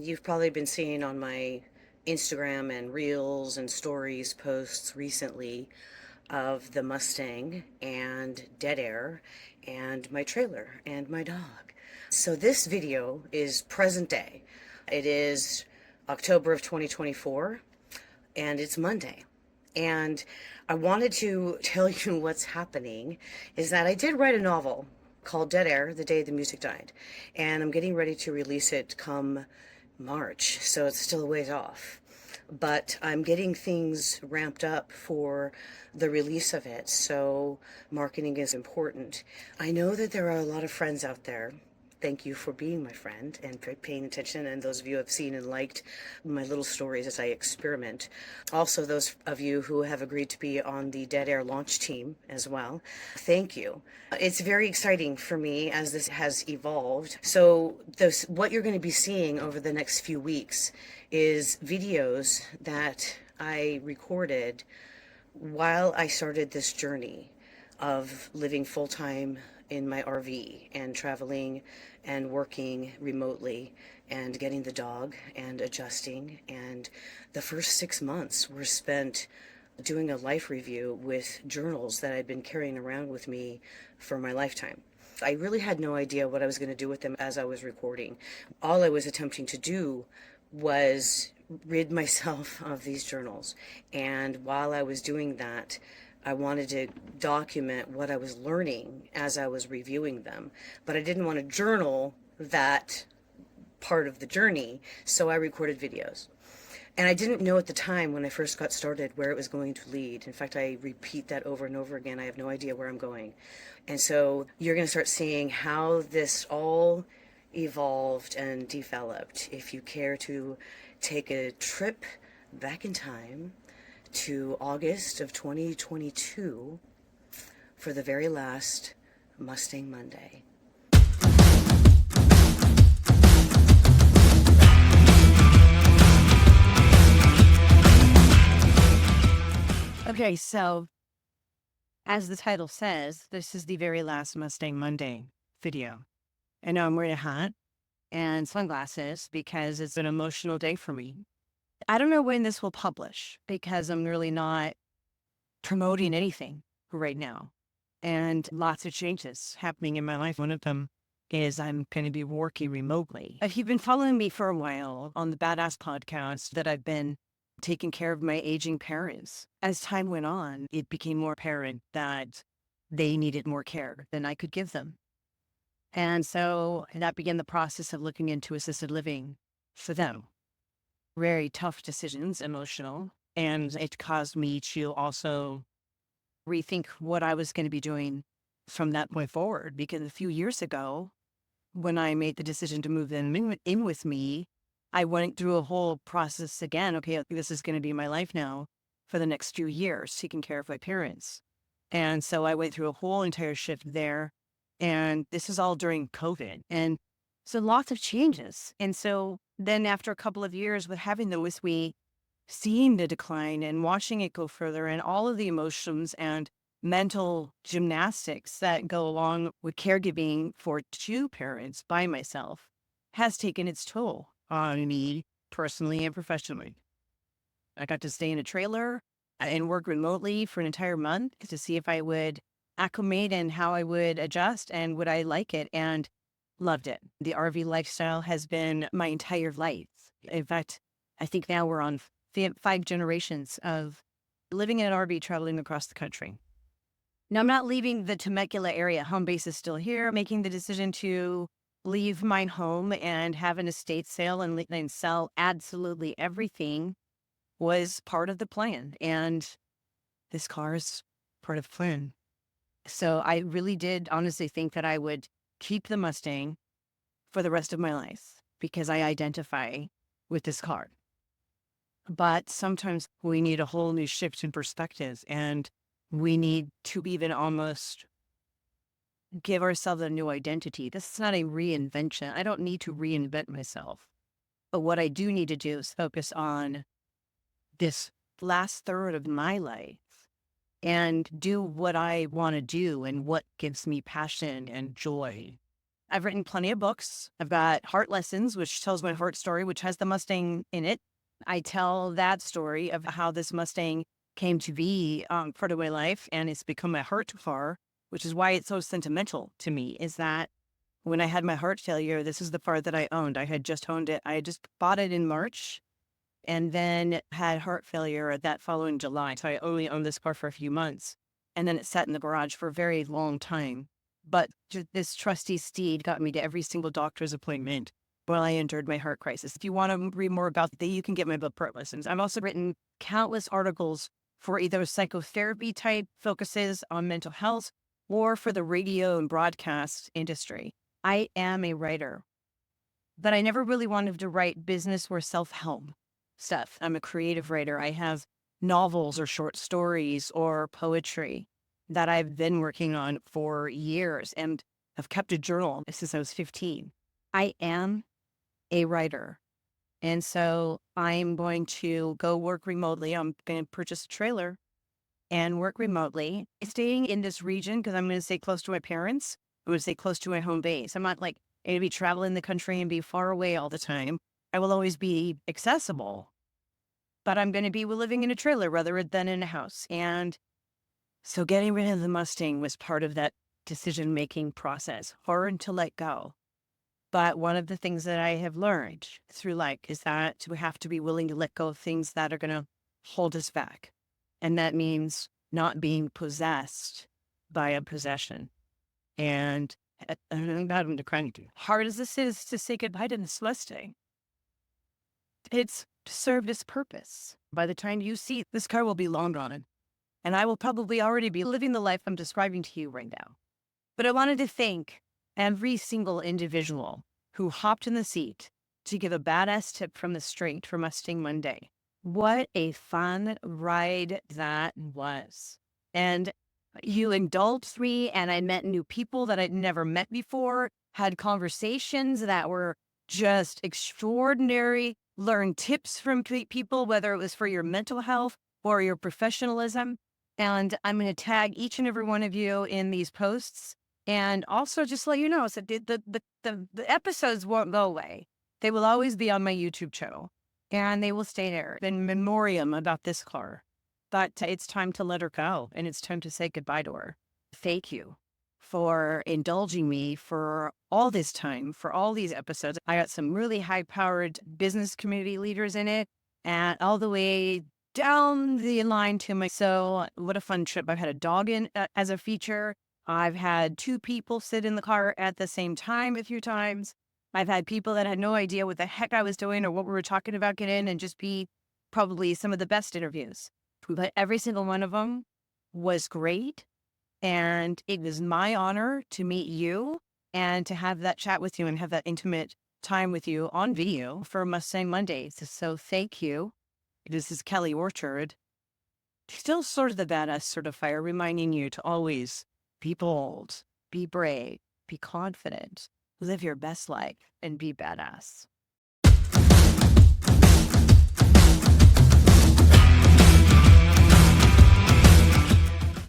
You've probably been seeing on my Instagram and Reels and Stories posts recently of the Mustang and dead air and my trailer and my dog. So this video is present day. It is October of 2024 and it's Monday. And I wanted to tell you what's happening is that I did write a novel called Dead Air, The Day the Music Died. And I'm getting ready to release it come March, so it's still a ways off. But I'm getting things ramped up for the release of it, so marketing is important. I know that there are a lot of friends out there. Thank you for being my friend and paying attention, and those of you who have seen and liked my little stories as I experiment. Also, those of you who have agreed to be on the Dead Air launch team as well. Thank you. It's very exciting for me as this has evolved. So, what you're going to be seeing over the next few weeks is videos that I recorded while I started this journey of living full time in my RV and traveling and working remotely and getting the dog and adjusting. And the first 6 months were spent doing a life review with journals that I'd been carrying around with me for my lifetime. I really had no idea what I was going to do with them as I was recording. All I was attempting to do was rid myself of these journals. And while I was doing that, I wanted to document what I was learning as I was reviewing them. But I didn't want to journal that part of the journey, so I recorded videos. And I didn't know at the time when I first got started where it was going to lead. In fact, I repeat that over and over again. I have no idea where I'm going. And so you're going to start seeing how this all evolved and developed. If you care to take a trip back in time to August of 2022 for the very last Mustang Monday. Okay, so as the title says, this is the very last Mustang Monday video. I know I'm wearing a hat and sunglasses because it's an emotional day for me. I don't know when this will publish because I'm really not promoting anything right now. And lots of changes happening in my life. One of them is I'm going to be working remotely. If you've been following me for a while on the Badass podcast, that I've been taking care of my aging parents. As time went on, it became more apparent that they needed more care than I could give them. And so that began the process of looking into assisted living for them. Very tough decisions, emotional. And it caused me to also rethink what I was going to be doing from that point forward. Because a few years ago, when I made the decision to move them in with me, I went through a whole process again. Okay, this is going to be my life now for the next few years, taking care of my parents. And so I went through a whole entire shift there. And this is all during COVID. And so lots of changes. And so then after a couple of years with having them with me, seeing the decline and watching it go further and all of the emotions and mental gymnastics that go along with caregiving for two parents by myself has taken its toll on me personally and professionally. I got to stay in a trailer and work remotely for an entire month to see if I would acclimate and how I would adjust and would I like it, and loved it. The RV lifestyle has been my entire life. In fact, I think now we're on 5 generations of living in an RV, traveling across the country. Now, I'm not leaving the Temecula area. Home base is still here. Making the decision to leave my home and have an estate sale and sell absolutely everything was part of the plan. And this car is part of the plan. So I really did honestly think that I would keep the Mustang for the rest of my life because I identify with this car. But sometimes we need a whole new shift in perspective, and we need to even almost give ourselves a new identity. This is not a reinvention. I don't need to reinvent myself. But what I do need to do is focus on this last third of my life and do what I want to do and what gives me passion and joy. I've written plenty of books. I've got Heart Lessons, which tells my heart story, which has the Mustang in it. I tell that story of how this Mustang came to be part of my life, and it's become my heart car, which is why it's so sentimental to me, is that when I had my heart failure, this is the car that I owned. I had just owned it. I had just bought it in March and then had heart failure that following July. So I only owned this car for a few months. And then it sat in the garage for a very long time. But this trusty steed got me to every single doctor's appointment while I endured my heart crisis. If you want to read more about that, you can get my book, Heart Lessons. I've also written countless articles for either psychotherapy type focuses on mental health or for the radio and broadcast industry. I am a writer, but I never really wanted to write business or self-help stuff. I'm a creative writer. I have novels or short stories or poetry that I've been working on for years and have kept a journal since I was 15. I am a writer. And so I'm going to go work remotely. I'm going to purchase a trailer and work remotely, staying in this region because I'm going to stay close to my parents. I'm going to stay close to my home base. I'm not like going to be traveling the country and be far away all the time. I will always be accessible, but I'm going to be living in a trailer rather than in a house. And so getting rid of the Mustang was part of that decision-making process, hard to let go. But one of the things that I have learned through life is that we have to be willing to let go of things that are going to hold us back. And that means not being possessed by a possession. And I'm not into crying too. Hard as this is to say goodbye to this Mustang, it's served its purpose. By the time you see this car will be long gone, and I will probably already be living the life I'm describing to you right now. But I wanted to thank every single individual who hopped in the seat to give a badass tip from the street for Mustang Monday. What a fun ride that was. And you indulged me, and I met new people that I'd never met before, had conversations that were just extraordinary, learned tips from people, whether it was for your mental health or your professionalism. And I'm going to tag each and every one of you in these posts. And also just let you know, so the episodes won't go away. They will always be on my YouTube channel, and they will stay there in memoriam about this car. But it's time to let her go, and it's time to say goodbye to her. Thank you for indulging me for all this time, for all these episodes. I got some really high-powered business community leaders in it, and all the way down the line to my... So what a fun trip. I've had a dog in as a feature. I've had 2 people sit in the car at the same time a few times. I've had people that had no idea what the heck I was doing or what we were talking about get in and just be probably some of the best interviews. But every single one of them was great. And it was my honor to meet you and to have that chat with you and have that intimate time with you on video for Mustang Mondays. So thank you. This is Kelly Orchard, still sort of the badass certifier, reminding you to always be bold, be brave, be confident, live your best life, and be badass.